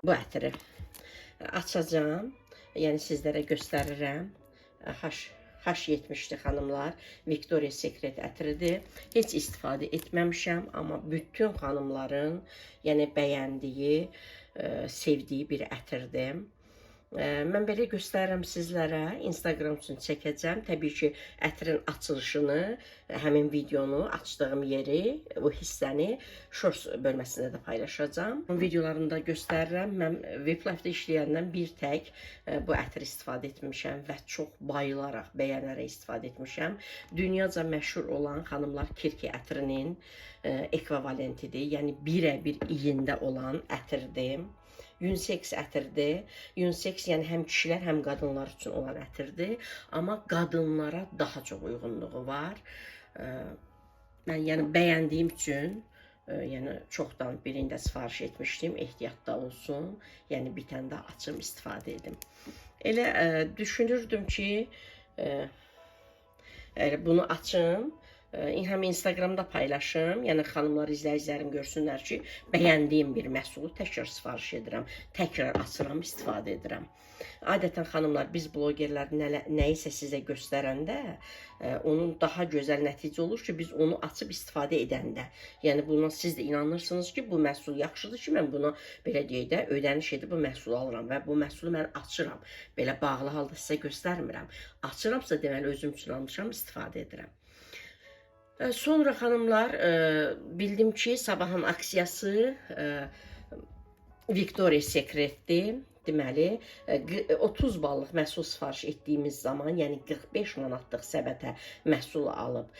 Bu ətri açacağım. Yəni sizlərə göstərirəm. H70'dir xanımlar. Victoria's Secret ətridir. Heç istifadə etməmişəm, amma bütün xanımların yəni bəyəndiyi, sevdiyi bir ətirdir. Mən belə göstərirəm sizlərə, Instagram üçün çəkəcəm. Təbii ki, ətrin açılışını, həmin videonu, açdığım yeri, o hissəni Shorts bölməsində də paylaşacağım. Videolarımda göstərirəm. Mən Weblife-də işləyəndən bir tək bu ətri istifadə etmişəm və çox bayılaraq, bəyənərək istifadə etmişəm. Dünyaca məşhur olan xanımlar Kirki ətrinin ekvivalentidir. Yəni birə-bir iyində olan ətirdir. Unisex ətirdir. Unisex yəni həm kişilər, həm qadınlar üçün olan ətirdir. Amma qadınlara daha çox uyğunluğu var. Mən yəni bəyəndiyim üçün, yəni çoxdan birində sifariş etmişdim, ehtiyatda olsun. Yəni bir tane də açım, istifadə edim. Elə düşünürdüm ki, bunu açım. Həm Instagramda paylaşım, yəni xanımlar, izləyicilərim görsünlər ki, bəyəndiyim bir məhsulu təkrar sifariş edirəm, təkrar açıram, istifadə edirəm. Adətən xanımlar, biz blogerlər nəyisə sizə göstərəndə, onun daha gözəl nəticə olur ki, biz onu açıb istifadə edəndə. Yəni buna siz də inanırsınız ki, bu məhsul yaxşıdır ki, mən buna belə deyək də ödəniş edib bu məhsulu alıram və bu məhsulu mən açıram. Belə bağlı halda sizə göstərmirəm. Açıramsa deməli özüm üçün almışam, istifadə edirəm. Sonra xanımlar, bildim ki, sabahın aksiyası Victoria's Secret'dir. Deməli, 30 ballıq məhsul sifariş etdiyimiz zaman, yəni 45 manatlıq səbətə məhsul alıb,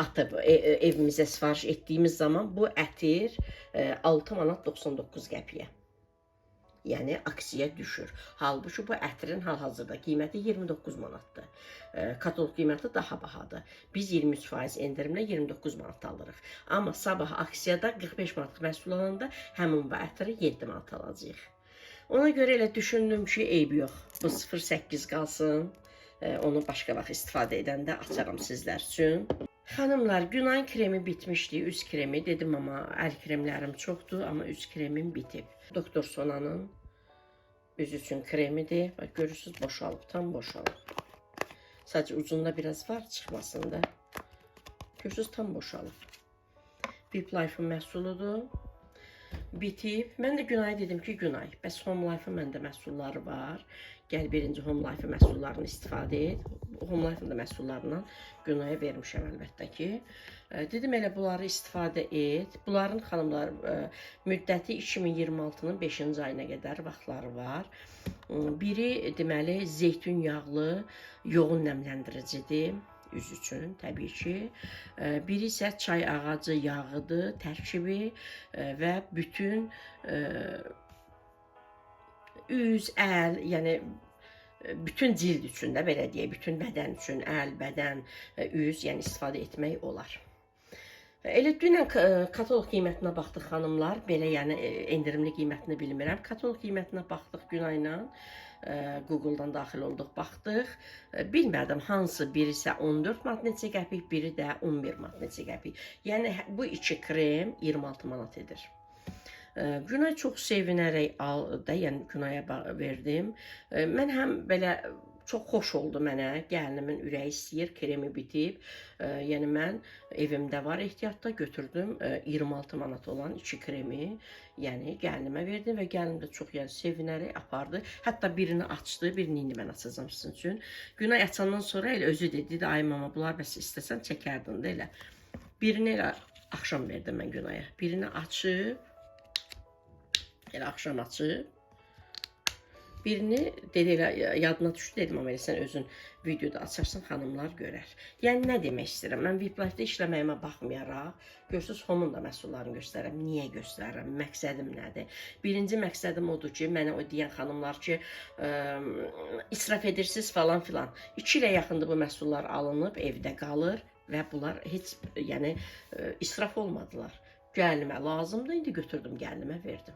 atıb evimizə sifariş etdiyimiz zaman bu ətir 6 manat 99 qəpiyə. Yəni aksiya düşür. Halbuki bu ətrin hal-hazırda qiyməti 29 manatdır. Katalog qiyməti daha bahadır. Biz 23% endirimlə 29 manat alırıq. Amma sabah aksiyada 45 manatlıq məhsul alanda həmin bu ətri 7 manat alacağıq. Ona görə elə düşündüm ki, eybi yox. Bu 0.8 qalsın. Onu başqa vaxt istifadə edəndə açaram sizlər üçün. Xanımlar, Günayın kremi bitmişdi, üz kremi. Dedim, amma əl kremlərim çoxdur, amma üz kremim bitib. Doktor Sona'nın üz üçün kremidir. Bak, görürsünüz, boşalıb, tam boşalıb. Sadəcə ucunda biraz var, çıxmasında. Görürsünüz, tam boşalıb. Weblife'ın məhsuludur. Bitib. Mən də Günay'a dedim ki, Günay, bəs Home Life'ın məndə məhsulları var. Gəl birinci Home Life'ın məhsullarını istifadə et. Home Life'ın da məhsullarından Günay'a vermişəm əlbəttə ki. Dedim, elə bunları istifadə et. Bunların xanımlar müddəti 2026-nın 5-ci ayına qədər vaxtları var. Biri deməli zeytun yağlı yoğun nəmləndiricidir. Üz üçün təbii ki. Biri isə çay ağacı yağıdır, tərkibi və bütün üz, əl, yəni bütün cild üçün də belə deyək, bütün bədən üçün, əl, bədən, üz, yəni istifadə etmək olar. Elə dünən katalog qiymətinə baxdıq xanımlar, belə yəni endirimli qiymətini bilmirəm. Katalog qiymətinə baxdıq Günayla. Google'dan daxil olduq, baxdıq. Bilmədim hansı, biri isə 14 manat neçə qəpik, biri də 11 manat neçə qəpik. Yəni bu iki krem 26 manat edir. Günay çox sevinərək aldı, yəni Günay'a verdim. Mən həm belə çox xoş oldu mənə, gəlinimin ürəyi istəyir, kremi bitib. Yəni mən evimdə var ehtiyatda, götürdüm 26 manat olan iki kremi, yəni gəlinimə verdim və gəlinim də çox sevinərək apardı. Hətta birini açdı, birini indi mən açacağım sizin üçün. Günay açandan sonra elə özü dedi, ay mama, bunlar bəs istəsən çəkərdin də elə. Birini elə axşam verdim mən Günay'a. Birini açıb, elə axşam açıb. Birini dedi, yadına düşdü, dedim, amma elə sən özün videoda açarsan, xanımlar görər. Yəni, nə demək istəyirəm? Mən Weblife-də işləməyimə baxmayaraq, görürsünüz, Home-un da məhsullarını göstərirəm. Niyə göstərirəm? Məqsədim nədir? Birinci məqsədim odur ki, mənə o deyən xanımlar ki, israf edirsiniz falan filan. 2 ilə yaxındır bu məhsullar alınıb, evdə qalır və bunlar heç, yəni, israf olmadılar. Gəlinimə lazımdır, indi götürdüm, gəlinimə verdim.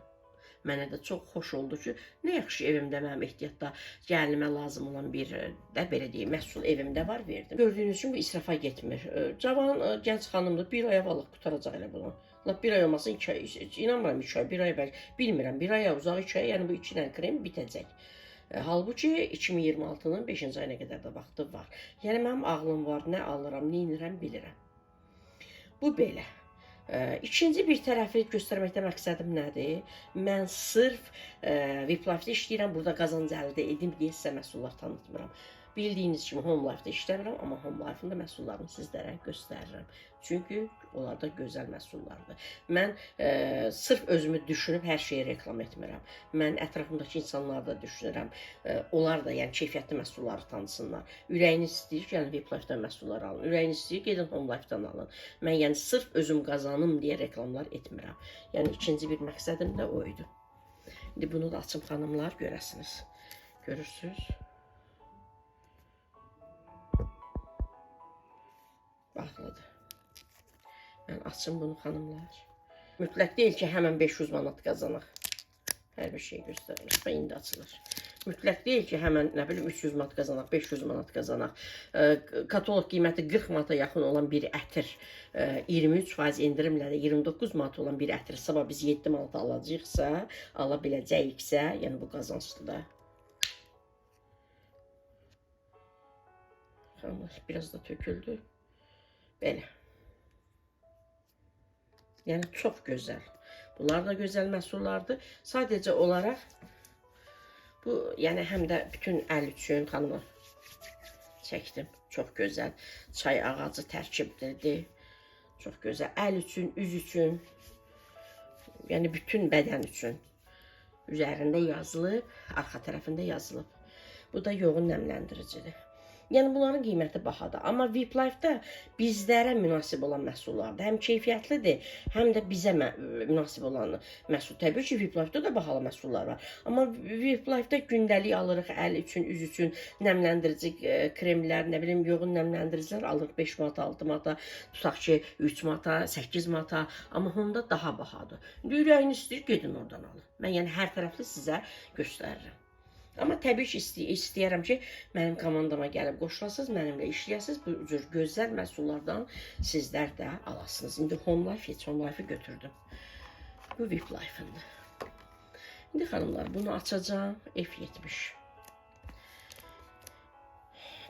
Mənə də çox xoş oldu ki, nə yaxşı evimdə mənim ehtiyatda gəlinimə lazım olan bir də belə deyim, məhsul evimdə var, verdim. Gördüyünüz kimi bu israfa getmir. Cavan, gənc xanımdır, bir aya valıq qutaracaq elə bunu. Lap bir ay olmasın, 2 ay, inanmıram 2 ay, bir ay bəlkə, bilmirəm, bir aya uzaq 2 ay, yəni bu 2 dənə krem bitəcək. Halbuki 2026-nın 5-ci ayına qədər də vaxtı var. Yəni mənim ağlım var, nə alıram, nə edirəm, bilirəm. Bu belə. İkinci bir tərəfi göstərməkdə məqsədim nədir? Mən sırf Viplife'də işləyirəm, burada qazanc əldə edim deyə sizə məhsullar tanıtmıram. Bildiyiniz kimi Home Life'da işləmirəm, amma Home Life'ın da məhsullarını sizlərə göstərirəm. Çünki onlar da gözəl məhsullardır. Mən sırf özümü düşünüb hər şeyi reklam etmirəm. Mən ətrafımdakı insanları da düşünürəm. Onlar da yəni keyfiyyətli məhsulları tanısınlar. Ürəyiniz istəyir, gəlin Viplife'dən məhsullar alın. Ürəyiniz istəyir, gedin Home Life'dan alın. Mən yəni sırf özüm qazanım deyə reklamlar etmirəm. Yəni ikinci bir məqsədim də o idi. İndi bunu da açım xanımlar, görəsiniz. Görürsünüz. Bağlıdır. Mən açım bunu xanımlar. Mütləq deyil ki, həmən 500 manat qazanaq. Hər bir şey göstərilir. Və indi açılır. Mütləq deyil ki, həmən nə bilim 300 manat qazanaq, 500 manat qazanaq. Katalog qiyməti 40 manata yaxın olan bir ətir 23% endirimlə də 29 manat olan bir ətir sabah biz 7 manata alacaqsa, ala biləcəyiksə, yəni bu qazanclıdır. Biraz da töküldü. Belə. Yəni çox gözəl. Bunlar da gözəl məhsullardır. Sadəcə olaraq bu, yəni həm də bütün əl üçün xanımlar çəkdim. Çox gözəl. Çay ağacı tərkibdir. Çox gözəl. Əl üçün, üz üçün, yəni bütün bədən üçün. Üzərində yazılıb, arxa tərəfində yazılıb. Bu da yoğun nəmləndiricidir. Yəni bunların qiyməti bahadır. Amma Viplife'da bizlərə münasib olan məhsullardır. Həm keyfiyyətlidir, həm də bizə münasib olan məhsul. Təbii ki, Viplife'da da bahalı məhsullar var. Amma Viplife'da gündəlik alırıq əl üçün, üz üçün nəmləndirici kremlər, nə bilim, yoğun nəmləndiricilər alırıq 5 manata, 6 manata, tutaq ki, 3 manata, 8 manata. Amma onda daha bahadır. İndi ürəyiniz istəyir, gedin oradan alın. Mən yəni hər tərəfli sizə göstərirəm. Amma təbii ki, istəyərəm ki, mənim komandama gəlib qoşulasınız, mənimlə işləyəsiniz, bu cür gözəl məhsullardan sizlər də alasınız. İndi Home Life, heç Home Life'ı götürdüm. Bu Viplife'ındır. İndi xanımlar, bunu açacağım, F70.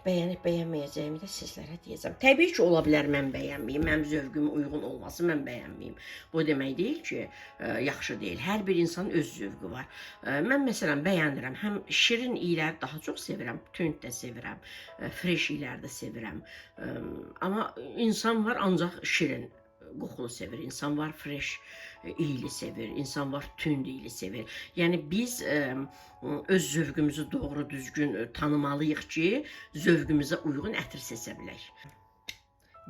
Bəyənib bəyənməyəcəyimi də sizlərə deyəcəm. Təbii ki, ola bilər mən bəyənməyim, mənim zövqümə uyğun olması mən bəyənməyim. Bu demək deyil ki, yaxşı deyil. Hər bir insanın öz zövqü var. Mən məsələn bəyənirəm. Həm şirin iyləri daha çox sevirəm, tünd də sevirəm, fresh iyləri də sevirəm. Amma insan var ancaq şirin qoxulu sevir, insan var fresh iyili sevir, insan var tünd iyili sevir. Yəni biz öz zövqümüzü doğru düzgün tanımalıyıq ki, zövqümüzə uyğun ətir seçə bilək.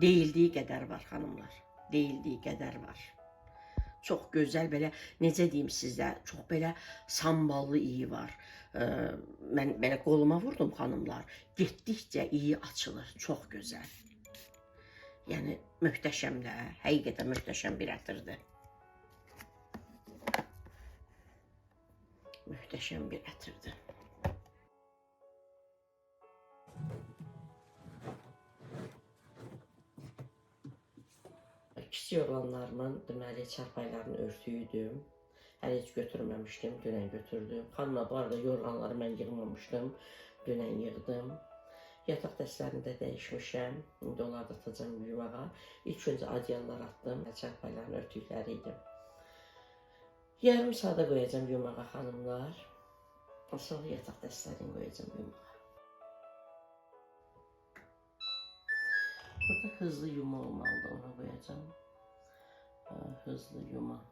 Deyildiyi qədər var xanımlar, deyildiyi qədər var. Çox gözəl belə, necə deyim sizə, çox belə samballı iyi var. Mən belə qoluma vurdum xanımlar, getdikcə iyi açılır, çox gözəl. Yəni möhtəşəm də, həqiqətən möhtəşəm bir ətirdir. Möhtəşəm bir ətirdir. Kiçik oğlanlarımın deməli çarpaylarını örtüydüm. Hələ heç götürməmişdim, dünən götürdüm. Xanımla bu arada yorğanları mən yığmamışdım, dünən yığdım. Yataq dəstlərini də dəyişmişəm. İndi onları da atacağım yumağa. İlk öncə adyallar atdım. Çarpayların örtükləri idi. Yarım saata qoyacağım yumağa xanımlar. Sonra yataq dəstlərini qoyacağım yumağa. Burada hızlı yuma olmalıdır. Ona qoyacağım. Hızlı yuma.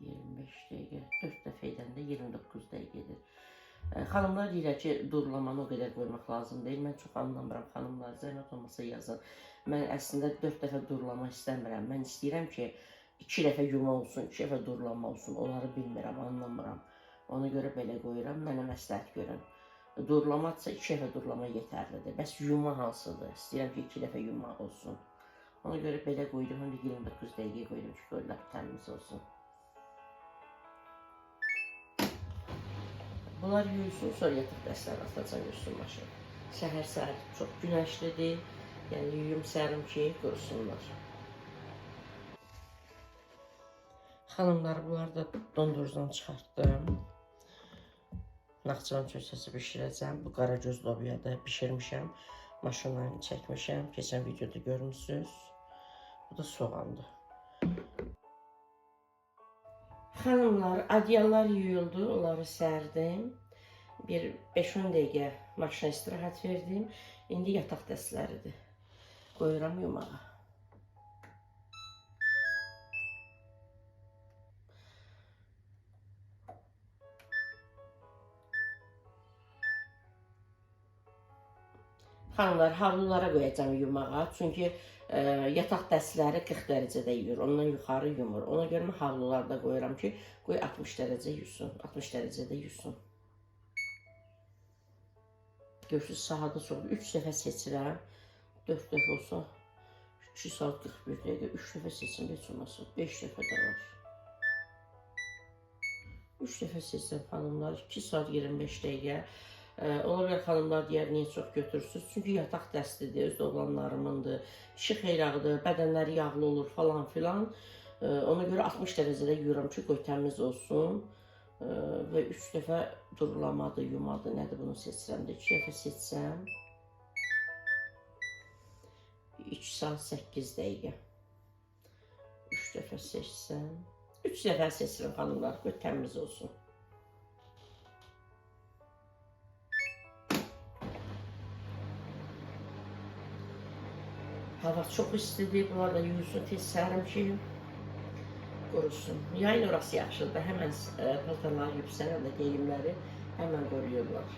25 dəqiqə, 4 dəfə edəndə 29 dəqiqədir. Xanımlar deyirlər ki, durulamanı o qədər qoymaq lazım deyil. Mən çox anlamıram xanımlar, zəhmət olmasa yazın. Mən əslində 4 dəfə durulama istəmirəm. Mən istəyirəm ki, 2 dəfə yuma olsun, 2 dəfə durulama olsun. Onları bilmirəm, anlamıram. Ona görə belə qoyuram, mənə məsləhət görün. Durulamadsa 2 dəfə durulama yetərlidir. Bəs yuma hansıdır? İstəyirəm ki, 2 dəfə yuma olsun. Ona görə belə qoydum, həm də 29 dəqiqə qoydum ki, qoyular təmiz olsun. Bunlar yuyulsun, sonra yataq dəstləri atacaq, yuyulsun maşın. Səhər-səhər çox günəşlidir. Yəni yuyum sərim ki, qurusunlar. Xanımlar, bunları da dondurucudan çıxartdım. Naxçıvan köksəsi bişirəcəm. Bu qaragöz lobiyada bişirmişəm. Maşından çəkmişəm. Keçən videoda görmüşsünüz. Bu da soğandır. Xanımlar, adyallar yuyuldu. Onları sərdim. Bir 5-10 dəqiqə maşına istirahət verdim. İndi yataq dəstləridir. Qoyuram yumağa. Xanımlar, havlulara qoyacağım yumağa. Çünki yataq dəstləri 40 dərəcədə yuyur. Ondan yuxarı yumur. Ona görə mən havlularda qoyuram ki, qoy 60 dərəcə yusun. 60 dərəcədə yusun. Görürsünüz, saatı çox. 3 dəfə seçirəm. 4 dəfə olsa 2 saat 41 dəqiqə. 3 dəfə seçim, heç olmasa 5 dəfə də var. 3 dəfə seçirəm xanımlar. 2 saat 25 dəqiqə. Ola bilər xanımlar deyər, niyə çox götürürsünüz? Çünki yataq dəstidir, özdə oğlanlarımındır. İşi xeylaqdır, bədənləri yağlı olur falan filan. Ona görə 60 dərəcədə yuyuram ki, qoy təmiz olsun. Və 3 dəfə durulamadı, yumadı, nədir bunu seçirəm də 2 dəfə seçsəm 2 saat 8 dəqiqə 3 dəfə seçsəm 3 dəfə seçirəm xanımlar, qoy təmiz olsun. Hava çox istidir, bunlar da yuyulsun, tez sərim ki qurusun. Yayın orası yaxşıdır, həmən paltarları yüksələn də geyimləri həmən qoruyurlar.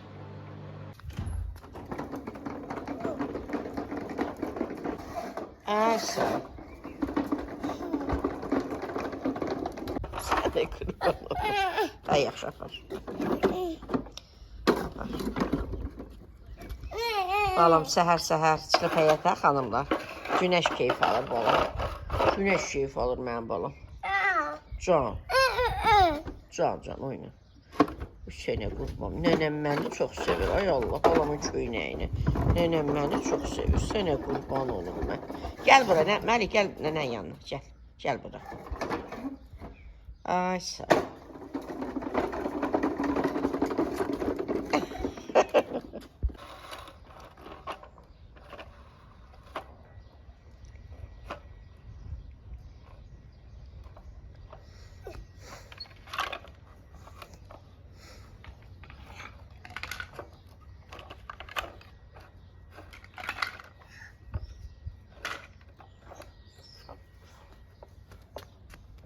Sən də qurban olur. Daha yaxşı apar. Balam səhər-səhər çıxıb həyətə xanımlar. Günəş keyfi alır balam. Günəş keyfi alır mənim balam. Can. Can oyna. Sənə qurban. Nənəm məni çox sevir. Ay Allah, balamın köynəyini. Nənəm məni çox sevir. Sənə qurban olum mən. Gəl bura, Məlik, gəl nənən yanına. Gəl. Gəl bura. Ay sağ ol.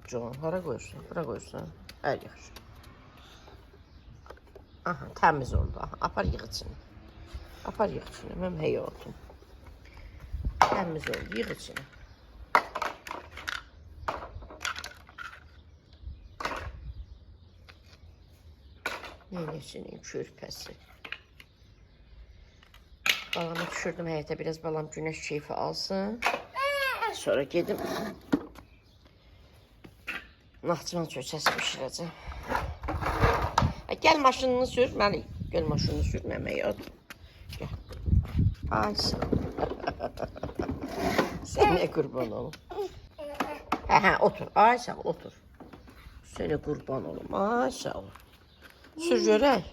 Can, hara qoyursun? Bura qoyursun. Hər yaxşı. Aha, təmiz oldu. Aha, apar yığ içini. Apar yığ içini. Mənim həyatım. Təmiz oldu. Yığ içini. Neynəsinin körpəsi. Balamı düşürdüm həyətə. Biraz balam günəş keyfi alsın. Sonra gedim. Naxçıvan köksəsi bişirəcəm. Gəl maşınını sür, Məlik. Gəl maşınını sür, mənim həyatım. Gəl. Ay sağ ol. Sənə qurban olum. Hə, otur. Ay sağ ol, otur. Sənə qurban olum. Ay sağ ol. Sür görək.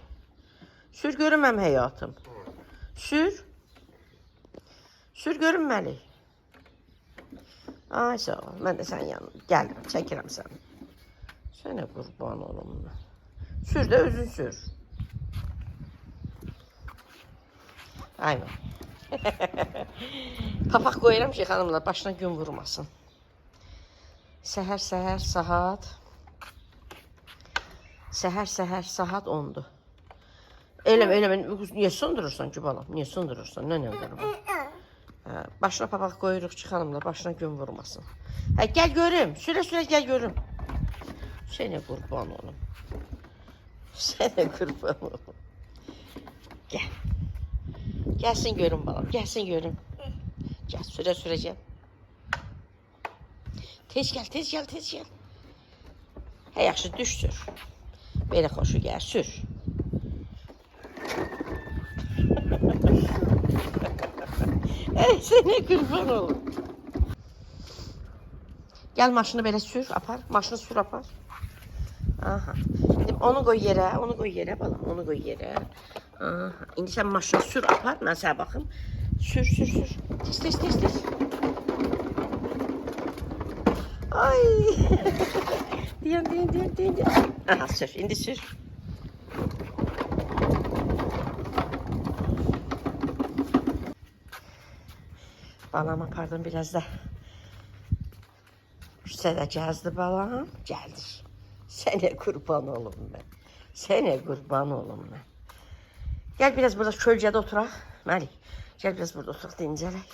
Sür görüm mənim həyatım. Sür. Sür görüm Məlik. Ay sağ ol. Mən də sənin yanına gəlirəm, çəkirəm səni. Sənə qurban olum mən. Sür də özün sür. Aynen. Papaq qoyuram ki, xanımlar başına gün vurmasın. Səhər saat 10'dur. Eləmə, niyə sındırırsan ki balam? Niyə sındırırsan? Nə qurban? Başına papaq qoyuruq ki, xanımlar başına gün vurmasın. Gəl görüm, sürə gəl görüm. Sənə qurban olum. Sənə qurban olum. Gəl. Gəlsin görüm balam, gəlsin görüm. Gəl, sürə gəl. Tez gəl. Yaxşı, düş sür. Belə xoşu gəl, sür. Sənə qurban olum. Gəl maşını belə sür, apar. Maşını sür, apar. Aha. İndi onu qoy yerə, balam, onu qoy yerə. Aha. İndi sən maşını sür, apar. Mən sənə baxım. Sür. Tez. Ay. Deyən. Aha, sür. İndi sür. Balam apardım biraz da. Küçədə gəzdi balam. Gəldik. Sənə qurban olum mən. Gəl biraz burada kölgədə oturaq. Məlik, gəl biraz burada oturaq, dincələk.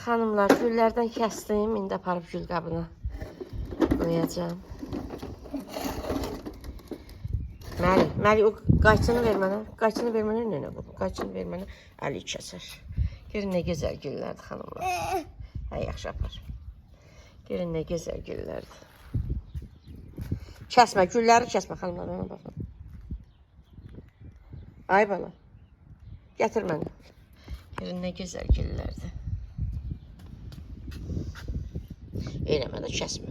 Xanımlar, güllərdən kəsdim. İndi aparıb gül qabına qoyacağım. Məlik, o qayçını ver mənə. Qayçını ver mənə, nənə qoyum. Qayçını ver mənə, əli kəsər. Görün nə gözəl güllərdir, xanımlar. Hə, yaxşı apar. Görün nə gözəl güllərdir. Kəsmə, gülləri kəsmə, xanımlar, ona baxın. Ay bala, gətir mənə. Görün nə gözəl güllərdir. Eləmə də kəsmə.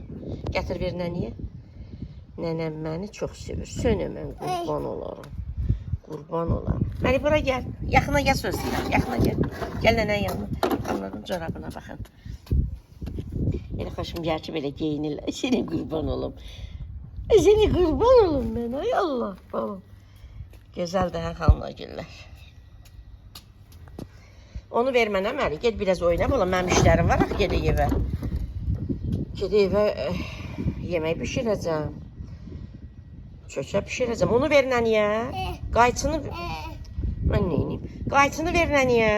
Gətir ver nənəyə. Nənəm məni çox sevir. Sönə mən qurban olaram. Məli, bura gəl. Yaxına gəl söz deyirəm. Yaxına gəl. Gəl nənənin yanına. Xanımların corabına baxın. Elə xoşum gəl ki, belə geyinirlər. Sənə qurban olum. Mən. Ay Allah, balam. Gözəldir, hə, xanımlar güllər. Onu ver mənə, Məli. Ged biraz oyna. Ola, mənim işlərim var. Gedək evə. Yemək bişirəcəm. Çöçə bişirəcəm. Onu ver nənəyə. Qayçını... Mən neyiniyim? Qayçını ver nənəyə.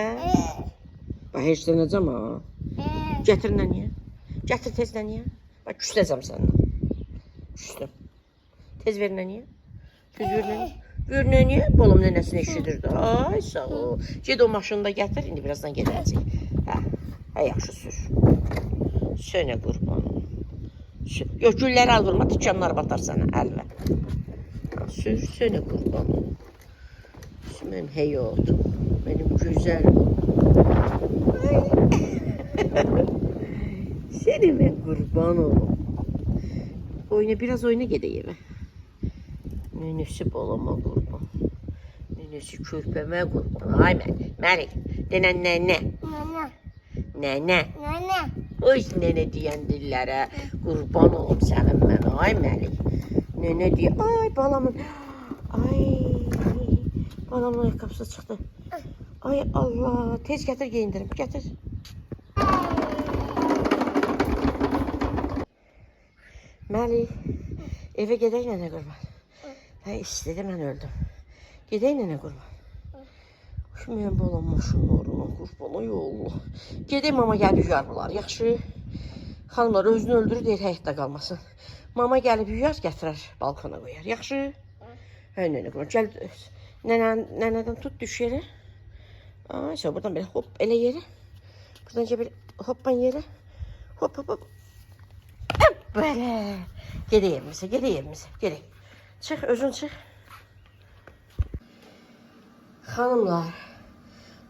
Bax, heç denəcəm, ha. Gətir nənəyə. Gətir tez nənəyə. Bax, küsləzəm səndən. Küslüm. Tez ver nənəyə. Ver nənəyə. Balam nənəsini eşidirdi. Ay, sağ ol. Ged o maşını da gətir. İndi birazdan gedəcək. Hə, yaxşı sür. Sönə qurban. Yox, gülləri al vurma, tikanlar batar sənə, əlvə. Sür, sönə qurban. Mənim həyatım, mənim gözəlim. Səni mən qurban olum. Biraz oyna gedək evə. Nənəsi balama qurban. Nənəsi körpəmə qurban. Ay Məlik, denən nənə. Nənə. Oy, nənə deyən dillərə qurban olum sənin mən, ay Məlik. Nənə deyən, ay balamın, balamın ayaqqabısı çıxdı. Ay Allah, tez gətir geyindirim, gətir. Məlik, evə gedək nənə qurban. Hə, istedi, mən öldüm. Gedək nənə qurban. Mən balam maşınlarına qurban, ay Allah. Gedək mama gəlib yuyar bunlar, yaxşı. Xanımlar özünü öldürür, deyir həyatda qalmasın. Mama gəlib yuyar, gətirər, balkona qoyar, yaxşı. Hə, nənə qurban, gəl, nənədən tut, düş yerə. Ay, sən buradan belə hop, elə yerə. Buradan belə hoppan yerə. Hop. Belə. Gedək evimizə, gedək. Çıx, özün çıx. Xanımlar,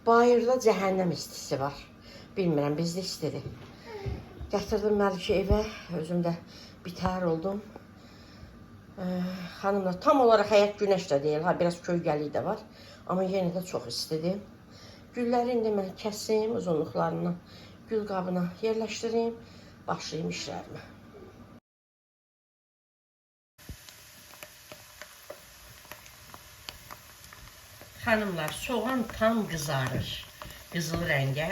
bayırda cəhənnəm istisi var. Bilmirəm, bizdə istidir. Gətirdim Məlik'i evə, özüm də bitər oldum. Xanımlar, tam olaraq həyat günəş də deyil, biraz kölgəlik də var. Amma yenə də çox istidir. Gülləri indi mən kəsim, uzunluqlarını gül qabına yerləşdireyim, başlayayım işlərimə. Xanımlar, soğan tam qızarır. Qızıl rəngə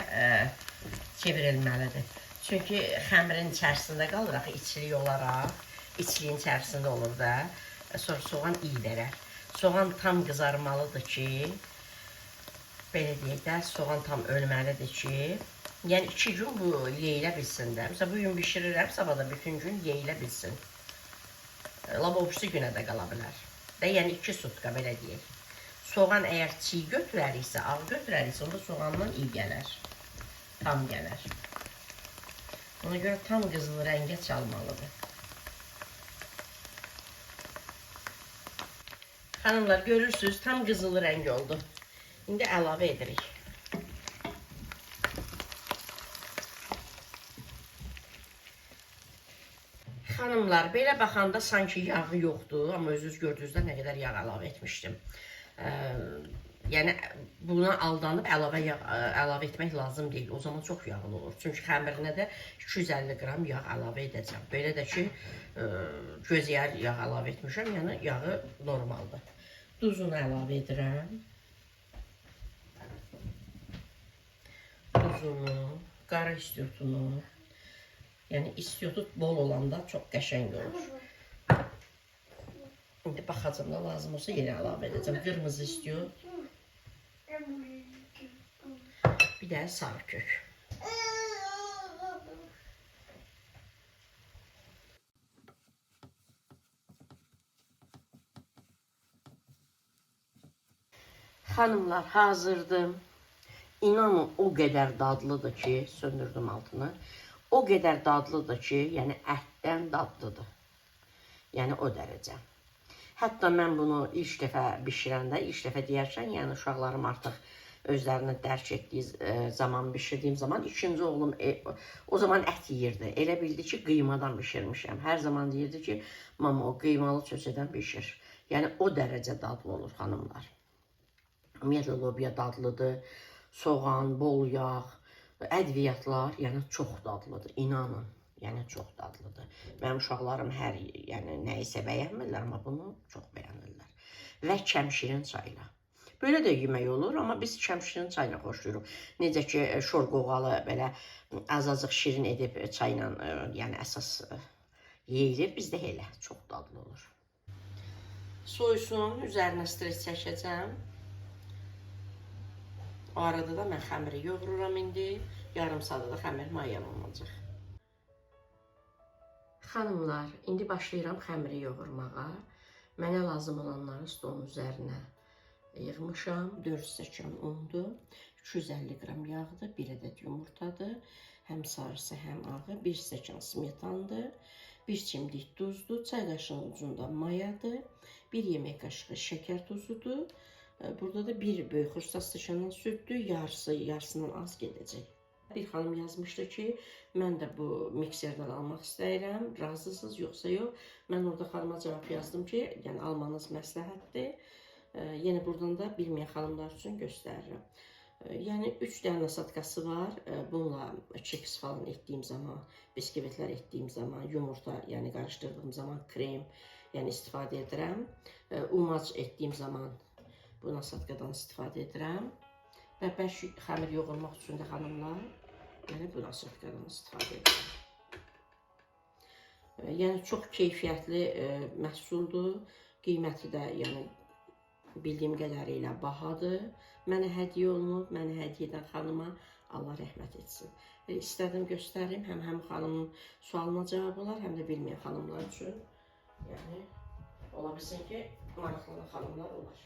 çevrilməlidir. Çünki xəmirin içərisində qalır, axı içilik olaraq, içliyin içərisində olur da. Sonra soğan iyi dərər. Soğan tam qızarmalıdır ki, belə deyək də, soğan tam ölməlidir ki, yəni 2 gün bu yeyilə bilsin də. Məsələn, bugün bişirirəm, sabah da bütün gün yeyilə bilsin. Labobüsü günə də qala bilər. Yəni 2 sutka, belə deyək. Soğan əgər çiğ götürəriksə, ağ götürəriksə, onda soğandan iyi gələr. Tam gələr. Ona görə tam qızıl rəngə çalmalıdır. Xanımlar, görürsünüz, tam qızılı rəng oldu. İndi əlavə edirik. Xanımlar, belə baxanda sanki yağı yoxdur, amma özünüz gördüyünüzdə nə qədər yağ əlavə etmişdim. Yəni buna aldanıb əlavə etmək lazım deyil. O zaman çox yağlı olur. Çünki xəmirinə də 250 qram yağ əlavə edəcəm. Belə də ki, gözəl yağ əlavə etmişəm, yəni yağı normaldır. Duzunu əlavə edirəm. Duzunu, qara istiotunu. Yəni istiotu bol olanda çox qəşəng olur. İndi baxacam da lazım olsa yenə əlavə edəcəm. Qırmızı istiot. Bir də sarı kök. Xanımlar, hazırdır. İnanın o qədər dadlıdır ki, söndürdüm altını. O qədər dadlıdır ki, yəni ətdən dadlıdır. Yəni o dərəcə. Hətta mən bunu ilk dəfə bişirəndə, ilk dəfə deyərkən, yəni uşaqlarım artıq özlərini dərk etdiyi zaman, bişirdiyim zaman, ikinci oğlum o zaman ət yeyirdi. Elə bildi ki, qıymadan bişirmişəm. Hər zaman deyirdi ki, mama o qıymalı çöçədən bişir. Yəni o dərəcə dadlı olur xanımlar. Ümumiyyətlə lobya dadlıdır, soğan, bol yağ, ədviyyatlar, yəni çox dadlıdır, inanın. Yəni çox dadlıdır. Mənim uşaqlarım yəni nəyisə bəyənmirlər, amma bunu çox bəyənirlər. Və kəmşirin çayla. Böyle də yemək olur, amma biz kəmşirin çayla xoşlayırıq. Necə ki, şorqoğalı belə az-azıq şirin edib çayla, yəni əsas yeyilir, bizdə elə çox dadlı olur. Soysun, üzərinə stres çəkəcəm. O arada da mən xəmiri yoğururam indi. Yarım saata da xəmir mayalanacaq. Xanımlar, indi başlayıram xəmiri yoğurmağa. Mənə lazım olanları stolun üzərinə yığmışam. 4 stəkan undur, 250 qram yağdır, 1 ədəd yumurtadır. Həm sarısı, həm ağı, 1 stəkan smetandır, 1 çimdik duzdur, çay qaşığının ucunda mayadır, 1 yemək qaşığı şəkər tozudur. Burada da 1 böyük xursa stəkandan süddür, yarısından az gedəcək. Bir xanım yazmışdı ki, mən də bu mikserdən almaq istəyirəm, razısınız yoxsa yox. Mən orada xanıma cavab yazdım ki, yəni almanız məsləhətdir. Yenə buradan da bilməyən xanımlar üçün göstərirəm. Yəni 3 dənə nasatkası var. Bununla keks falan etdiyim zaman, biskvitlər etdiyim zaman, yumurta, yəni qarışdırdığım zaman krem, yəni istifadə edirəm. Umac etdiyim zaman bu nasatkadan istifadə edirəm. Və xəmir yoğurmaq üçün də xanımlar, yəni bu nasatkadan istifadə edirəm. Yəni çox keyfiyyətli məhsuldur. Qiyməti də yəni bildiyim qədərilə bahadır. Mənə hədiyyə olunub, mənə hədiyyə edən xanıma Allah rəhmət etsin. İstədim göstərim, həm xanımın sualına cavab olar, həm də bilməyən xanımlar üçün. Yəni ola bilsin ki, maraqlanan xanımlar olar.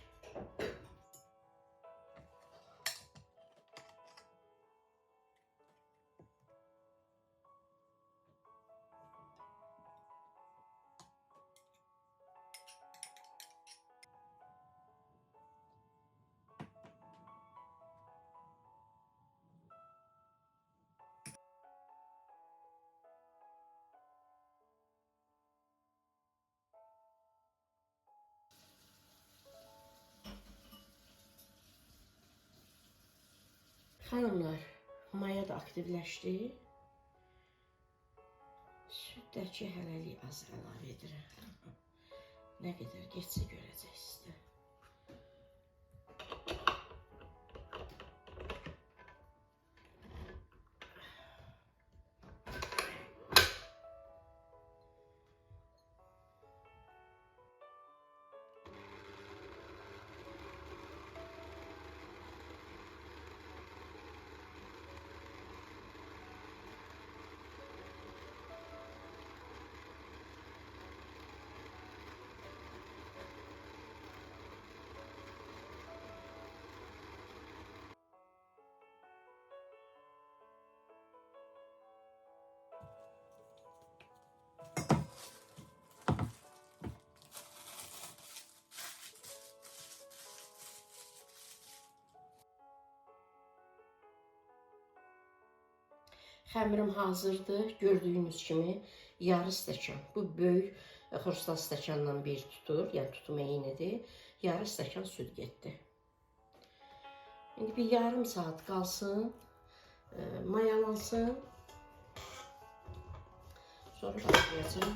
Xanımlar, maya da aktivləşdi. Süddəki hələlik az əlavə edirəm. Nə qədər geçsə görəcəksiniz də. Xəmirim hazırdır. Gördüyünüz kimi yarı stəkan. Bu böyük xrustal stəkandan bir tutur. Yəni tutum eynidir. Yarı stəkan süd getdi. İndi bir yarım saat qalsın. Mayalansın. Sonra başlayacağım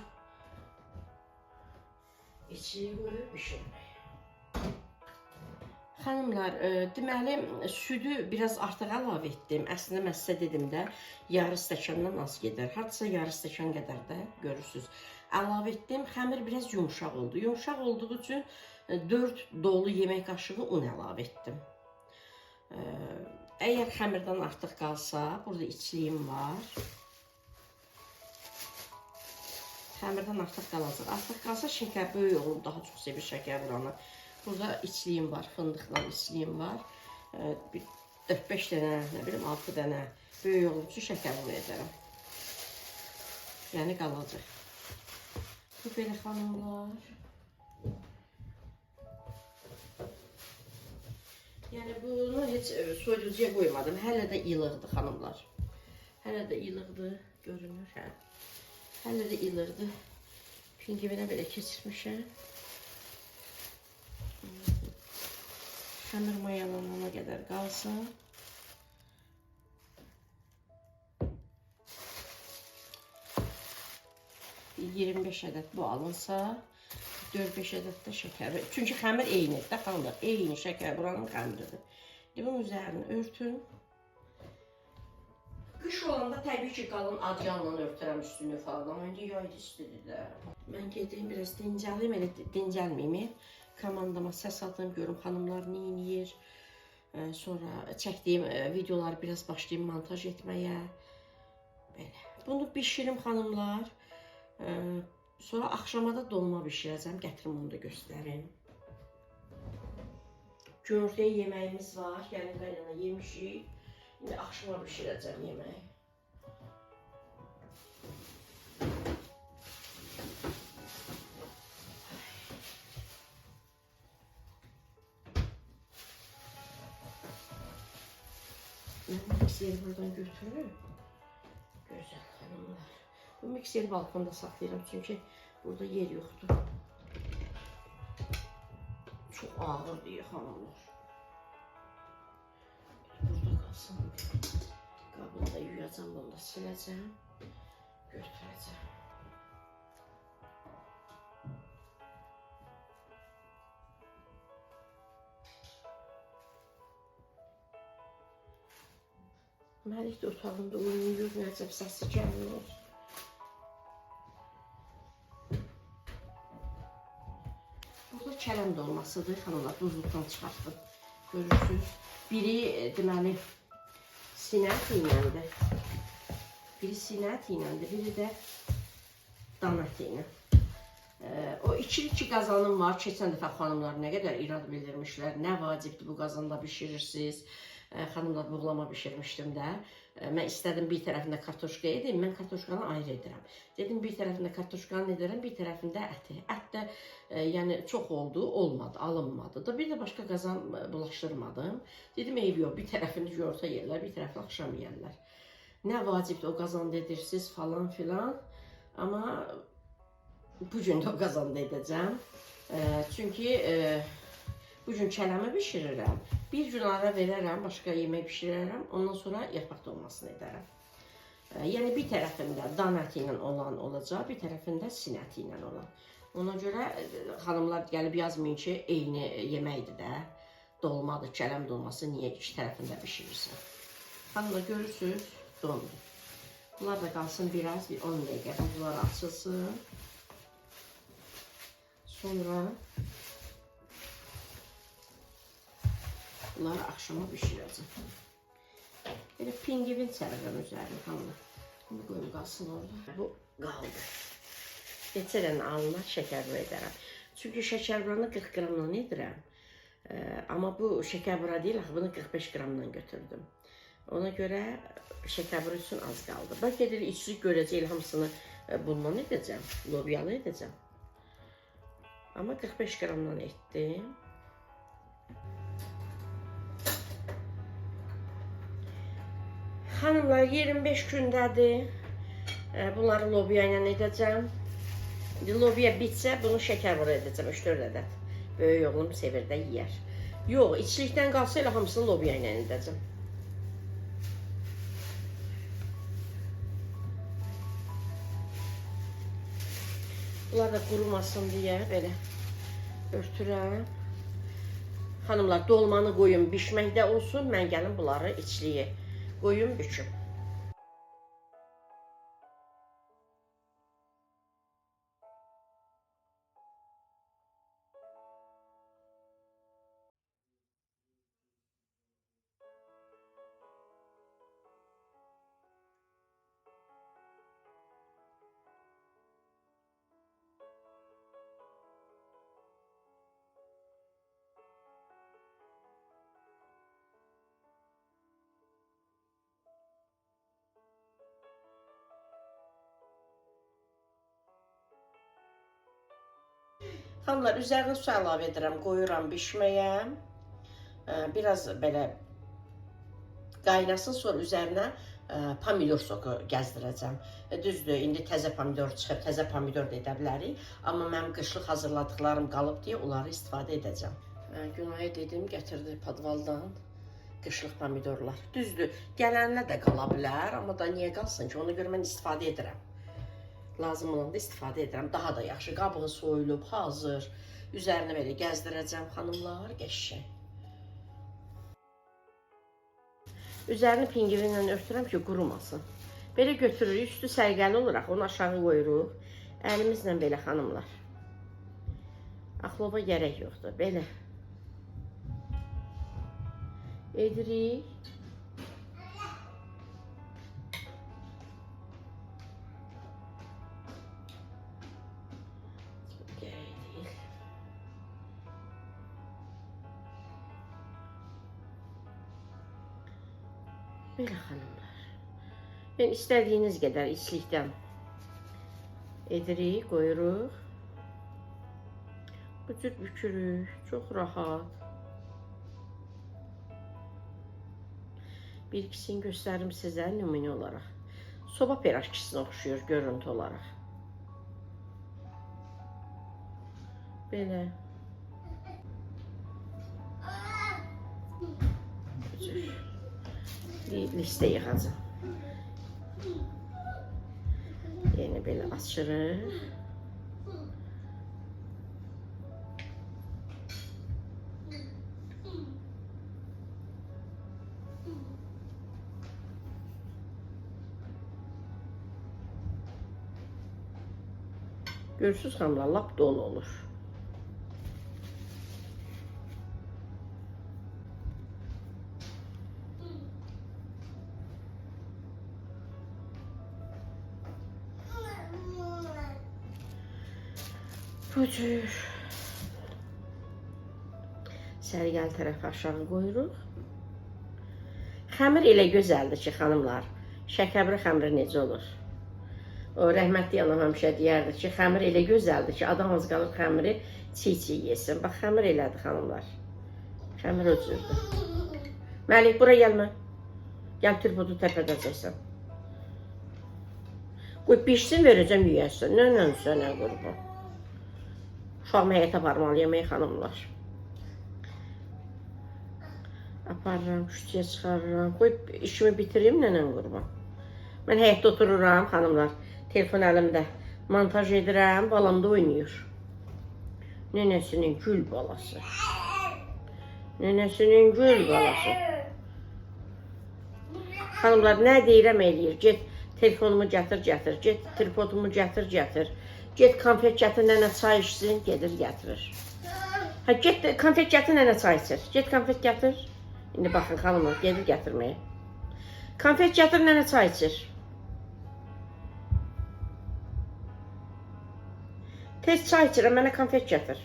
içini qoyub bişirməyə. Xanımlar, deməli, südü biraz artıq əlavə etdim. Əslində mən sizə dedim də, yarı stəkandan az gedər. Hardasa yarı stəkan qədər də görürsünüz. Əlavə etdim, xəmir biraz yumuşaq oldu. Yumuşaq olduğu üçün 4 dolu yemək qaşığı un əlavə etdim. Əgər xəmirdən artıq qalsa, burada içliyim var. Xəmirdən artıq qalacaq. Artıq qalsa şəkər böyük olur, daha çox sevir şəkər vuranı. Burada içliyim var, fındıqla içliyim var. 4-5 dənə, nə bilim 6 dənə böyük olduğu üçün şəkər vuracağım. Yəni qalacaq. Bu belə xanımlar. Yəni bunu heç soyuducuya qoymadım. Hələ də ilıqdır xanımlar. Hələ də ilıqdır, görünür. Hə. Hələ də ilıqdır. Pingivinə belə keçirmişəm. Xəmir mayalanana qədər qalsın. Bir 25 ədəd bu alınsa, 4-5 ədəd də şəkər. Çünki xəmir eynidir də xanımlar. Eyni şəkər buranın xəmiridir. Bunun üzərini örtün. Qış olanda təbii ki, qalın adyalla örtürəm üstünü falan. Amma indi yaydı istidir də. Mən gedeyim, biraz dincəlim, elə dincəlməyim. Komandama səs atım, görüm xanımlar nə edir. Sonra çəkdiyim videoları biraz başlayayım montaj etməyə. Belə. Bunu bişirim xanımlar. Sonra axşama da dolma bişirəcəm. Gətirim onu da göstərim. Günortaya yeməyimiz var. Yəni qaynana yemişik. İndi axşama bişirəcəm yeməyi. Mən mikseri buradan götürürüm. Gözəl xanımlar. Bu mikseri balkonda saxlayıram çünki burada yer yoxdur. Çox ağır deyir xanımlar. Burada qalsın. Qabını da yuyacam, bunu da siləcəm. Götürəcəm. Məlik də otağında oynayır, nəcəb səsi gəlmir. Burada kələm dolmasıdır, xanımlar, buzluqdan çıxartdım. Görürsünüz. Biri, deməli, sinət iynədir. Biri sinət iynədir, biri də danət iynə. O iki qazanım var. Keçən dəfə xanımlar nə qədər irad bildirmişlər. Nə vacibdir bu qazanda bişirirsiniz. Xanımlar buğlama bişirmişdim də. Mən istədim bir tərəfində kartoşka edim. Mən kartoşkanı ayrı edirəm. Dedim bir tərəfində kartoşkanı edirəm, bir tərəfində əti. Ət də yəni çox oldu, olmadı, alınmadı da. Bir də başqa qazan bulaşdırmadım. Dedim eybi yox, bir tərəfini günorta yerlər, bir tərəfini axşam yerlər. Nə vacibdir o qazanda edirsiniz falan filan. Amma bugün də o qazanda edəcəm. Çünki bugün kələmi bişirirəm. Bir gün ara verərəm, başqa yemək bişirərəm. Ondan sonra yarpaq dolmasını edərəm. Yəni bir tərəfində dan əti ilə olan olacaq, bir tərəfində sin əti ilə olan. Ona görə xanımlar gəlib yazmayın ki, eyni yeməkdir də. Dolmadır, kələm dolması niyə iki tərəfində bişirirsən? Xanımlar görürsünüz, dondur. Bunlar da qalsın biraz, bir 10 dəqiqə bunlar açılsın. Sonra bunları axşama bişirəcəm. Belə pingivin çərəcəm üzərini xanımlar. Bunu qoyum qalsın orada. Bu qaldı. Neçədən alına şəkər edərəm. Çünki şəkər buranı 40 qramdan edirəm. Amma bu şəkər bura deyil, bunu 45 qramdan götürdüm. Ona görə şəkər bura üçün az qaldı. Bəlkə deyir, içlik görəcək hamısını bundan edəcəm, lobyalı edəcəm. Amma 45 qramdan etdim. Xanımlar 25 gündədir. Bunları lobiya ilə edəcəm. Lobiya bitsə bunu şəkər vura edəcəm 3-4 ədəd. Böyük oğlum sevir də yeyər. Yox, içlikdən qalsa elə hamısını lobiya ilə edəcəm. Bunlar da qurumasın deyə belə örtürəm. Xanımlar, dolmanı qoyun bişməkdə olsun. Mən gəlim bunları içliyə qoyun büküm. Xanımlar, üzərinə su əlavə edirəm, qoyuram bişməyə. Biraz belə qaynasın, sonra üzərinə pomidor soku gəzdirəcəm. Düzdür, indi təzə pomidor çıxıb, təzə pomidor da edə bilərik. Amma mənim qışlıq hazırladıqlarım qalıb deyə onları istifadə edəcəm. Günay dedim, gətirdi podvaldan qışlıq pomidorlar. Düzdür, gələnlə də qala bilər, amma da niyə qalsın ki, ona görə mən istifadə edirəm. Lazım olanda istifadə edirəm. Daha da yaxşı. Qabığı soyulub, hazır. Üzərinə belə gəzdirəcəm xanımlar, qəşəng. Üzərini pingirinlə örtürəm ki, qurumasın. Belə götürürük, üstü sərgəli olaraq onu aşağı qoyuruq. Əlimizlə belə xanımlar. Axlova gərək yoxdur. Belə edirik. Belə xanımlar. Yəni, istədiyiniz qədər içlikdən edirik, qoyuruq. Bu cür bükürük, çox rahat. Bir ikisini göstərim sizə nümunə olaraq. Soba piraşkisinə oxşuyur görüntü olaraq. Belə. Bu cür. Listə yığacam. Yeni belə açırıq. Görürsünüz xanımlar, lap dolu olur. Bu cür sərgəl tərəfi aşağı qoyuruq. Xəmir elə gözəldir ki, xanımlar, şəkəbri xəmiri necə olur? O, rəhmətli anam həmişə deyərdi ki, xəmir elə gözəldir ki, adam az qalıb xəmiri çiğ-çiğ yesin. Bax, xəmir elədir, xanımlar. Xəmir o cürdür. Məlik, bura gəlmə. Gəl, tripodu təpədəcəksən. Qoy, pişsin, verəcəm, yiyəsən. Nə sənə qurban. Uşağımı həyətə aparmalıyam, xanımlar. Aparıram, küçüyə çıxarıram. Qoy, işimi bitireyim, nənən qurban. Mən həyətdə otururam, xanımlar. Telefon əlimdə. Montaj edirəm, balam da oynayır. Nənəsinin gül balası. Nənəsinin gül balası. Xanımlar, nə deyirəm eləyir. Get, telefonumu gətir. Get, tripodumu gətir. Get, konfet gətir, nənə çay içsin. Gedir, gətirir. Get, konfet gətir, nənə çay içir. Get, konfet gətir. İndi baxın, xanımlar, gedir gətirməyə. Konfet gətir, nənə çay içir. Tez çay içirəm, mənə konfet gətir.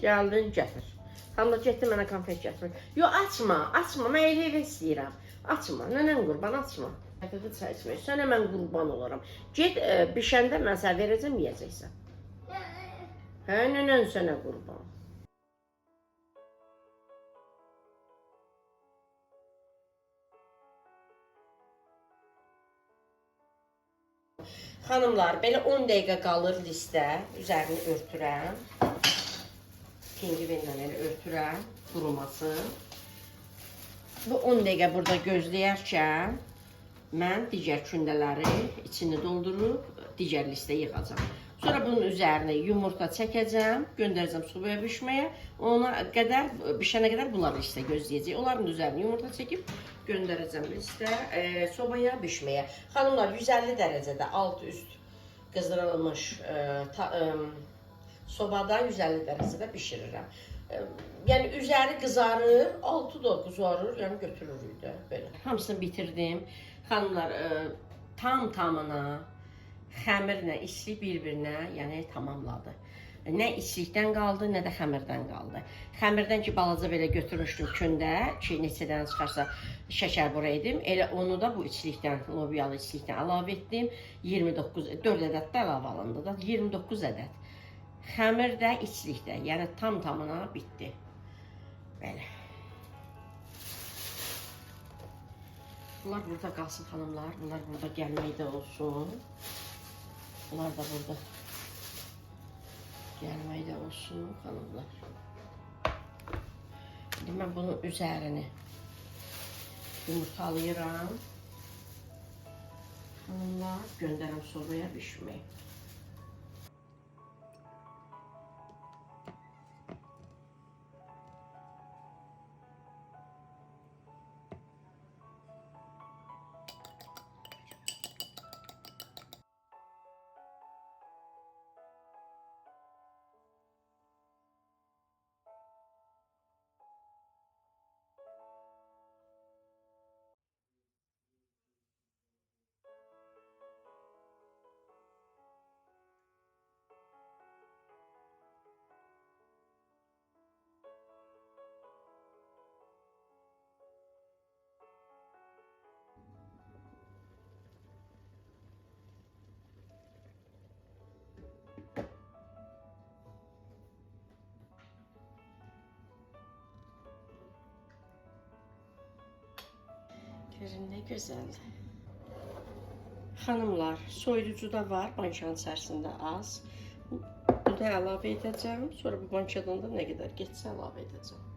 Gəldin, gətir. Xanımlar, getdi mənə konfet gətir. Yox, açma, açma. Mən elə istəyirəm. Açma, nənən qurban, açma. Həqiqi çay içmək. Sənə mən qurban olaram. Get, bişəndə mən sənə verəcəm, yeyəcəksən. Hə, nənən sənə qurban. Xanımlar, belə 10 dəqiqə qalır listə. Üzərini örtürəm. Pingivenlə elə örtürəm, qurumasın. Bu 10 dəqiqə burada gözləyərkən mən digər kündələri içini doldurub digər listə yığacam. Sonra bunun üzərinə yumurta çəkəcəm, göndərəcəm sobaya bişməyə. Ona qədər, bişənə qədər bunlar listə gözləyəcək. Onların üzərinə yumurta çəkib göndərəcəm listə sobaya bişməyə. Xanımlar, 150 dərəcədə alt üst qızdırılmış sobada 150 dərəcədə bişirirəm. Yəni üzəri qızarır, altı da qızarır, yəni götürürük də belə. Hamısını bitirdim. Xanımlar, tamına xəmirlə içli bir-birinə, yəni tamamladı. Nə içlikdən qaldı, nə də xəmirdən qaldı. Xəmirdən ki, balaca belə götürmüşdüm kündə ki, neçədən çıxarsa şəkər bura edim. Elə onu da bu içlikdən, lobiyalı içlikdən əlavə etdim. 4 ədəd də əlavə alındı da, 29 ədəd. Xəmir də içlikdə, yəni tamına bitdi. Belə. Bunlar burada qalsın xanımlar, bunlar burada gəlməkdə olsun. Bunlar da burada gəlməkdə olsun xanımlar. Şimdi mən bunun üzərini yumurtalayıram. Xanımlar, göndərəm sobaya bişməyə. Görün ne güzeldi. Hanımlar, soyuducu da var bankanın içerisinde az. Bu da əlavə edəcəm. Sonra bu bankadan da ne kadar geçsə əlavə edəcəm.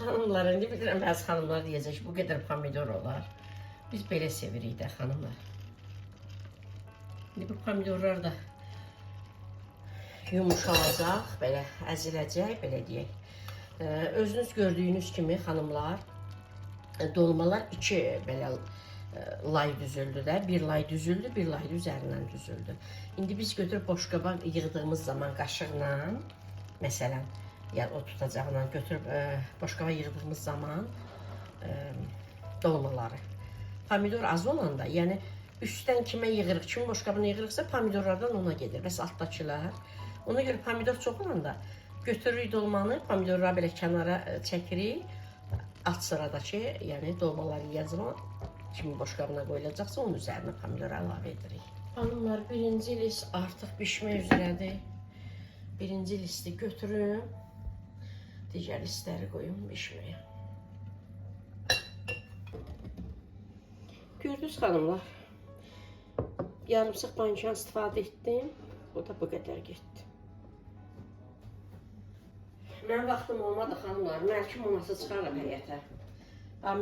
Hanımlar, indi bilirəm, bəzi xanımlar deyəcək ki, bu qədər pomidor olar. Biz belə sevirik də xanımlar. İndi bu pomidorlar da yumuşalacaq, belə əziləcək, belə deyək. Özünüz gördüyünüz kimi xanımlar, dolmalar iki belə lay düzüldü də. Bir lay düzüldü, bir lay da üzərindən düzüldü. İndi biz götürüb boşqaba yığdığımız zaman qaşıqla, məsələn, yəni o tutacağına götürüb boşqaba yığdığımız zaman dolmaları. Pomidor az olanda, yəni üstdən kimə yığırıq, kim boşqabına yığırıqsa pomidorlardan ona gedir. Bəs altdakılar. Ona görə pomidor çox olanda götürürük dolmanı, pomidorları belə kənara çəkirik. Alt sıradakı, yəni dolmaları yiyəcəm, kimin boşqabına qoyulacaqsa onun üzərinə pomidor əlavə edirik. Hanımlar, birinci list artıq bişmək üzrədir. Birinci listi götürün. Digər listləri qoyun bişməyə. Gördünüz xanımlar, yarımsıq bankan istifadə etdim. O da bu qədər getdi. Mən vaxtım olmadı xanımlar. Məlik olmasa çıxarım həyətə.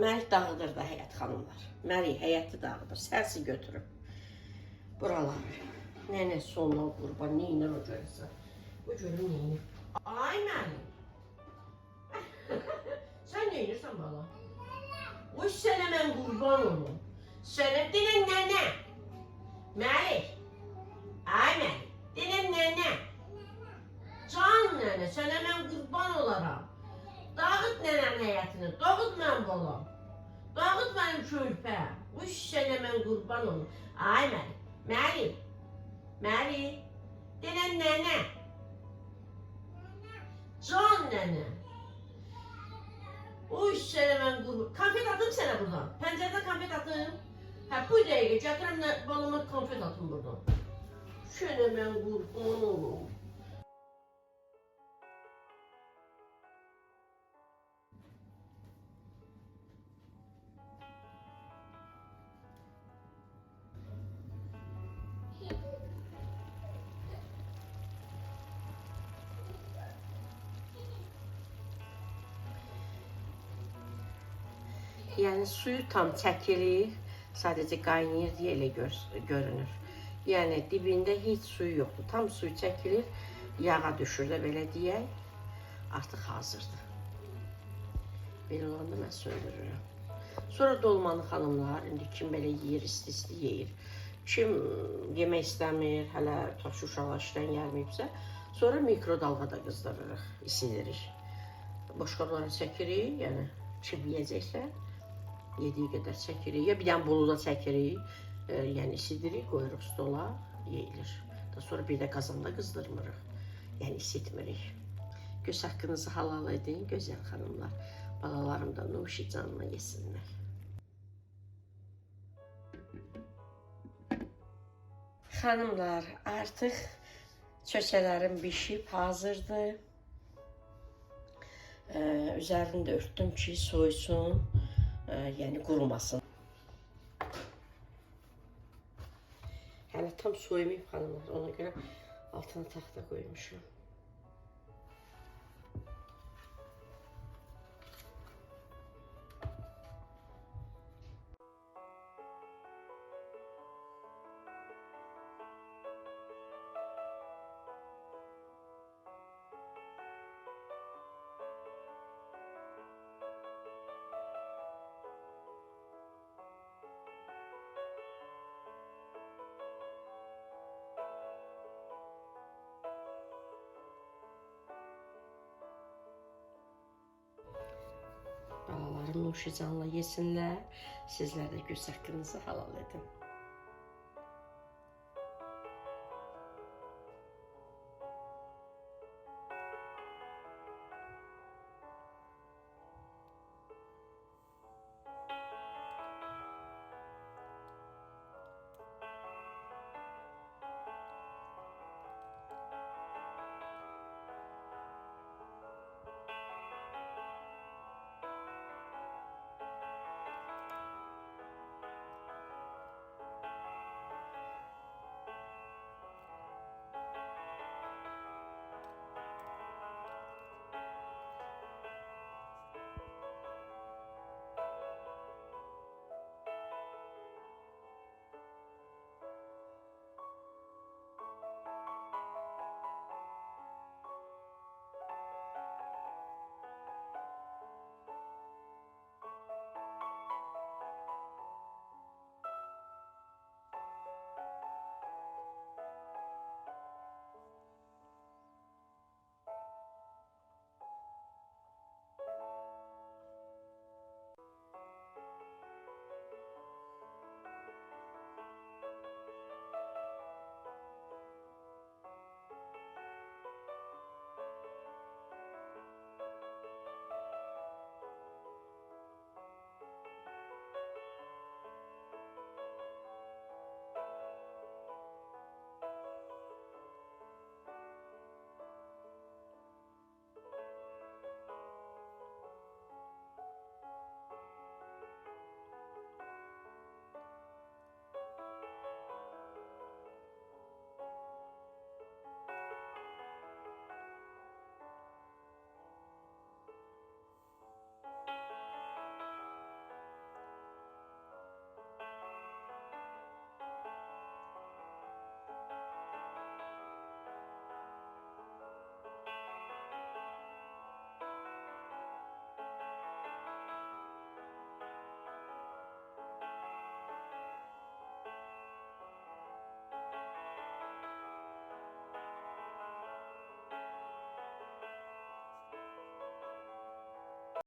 Məlik dağıdır da həyət xanımlar. Məlik həyəti dağıdır. Sərsi götürüb. Buraları. Nənə sonuna qurban, neyinə o görürsə. Bu görün neyinə. Ay mənim. Sən nə edirsən bala? Uy sənə mən qurban olum. Sənə denən nənə. Məlik. Ay məlik. Denən nənə. Can nənə, sənə mən qurban olaram. Dağıt nənənin həyətini, dağıt mən balam. Dağıt mənim körpəm. Uy sənə mən qurban olum. Ay məlik. Məlik. Məlik. Denən nənə. Can nənə. Uy sənə mən qurban. Konfet atım sənə buradan. Pəncərədə konfet atım. Hə bu dəqiqə gətirəm balama konfet atım buradan. Sənə mən qurban olum. Yəni suyu tam çəkilir, sadəcə qaynayır deyə elə görünür. Yəni dibində heç suyu yoxdur, tam suyu çəkilir, yağa düşür də belə deyək, artıq hazırdır. Belə olanda mən söndürürəm. Sonra dolmanı xanımlar, indi kim belə yeyir, isti-isti yeyir. Kim yemək istəmir, hələ taşı uşaqlar işdən gəlməyibsə, sonra mikrodalğada qızdırırıq, isidirik. Boşqablara çəkirik, yəni kim yeyəcəksə, yediyi qədər çəkirik, ya bir dənə buluda çəkirik, yəni isidirik, qoyuruq stola, yeyilir. Daha sonra bir də qazanda qızdırmırıq, yəni isitmirik. Göz haqqınızı halal edin, gözəl xanımlar, balalarım da nuşi canına yesinlər. Xanımlar, artıq çöçələrim bişib, hazırdır. Üzərini də örtdüm ki, soysun. Yəni qurumasın. Hələ tam soymayıb xanımlar, ona görə altına taxta qoymuşum. Balalarım nuşi canla yesinlər, sizlər də göz haqqınızı halal edin.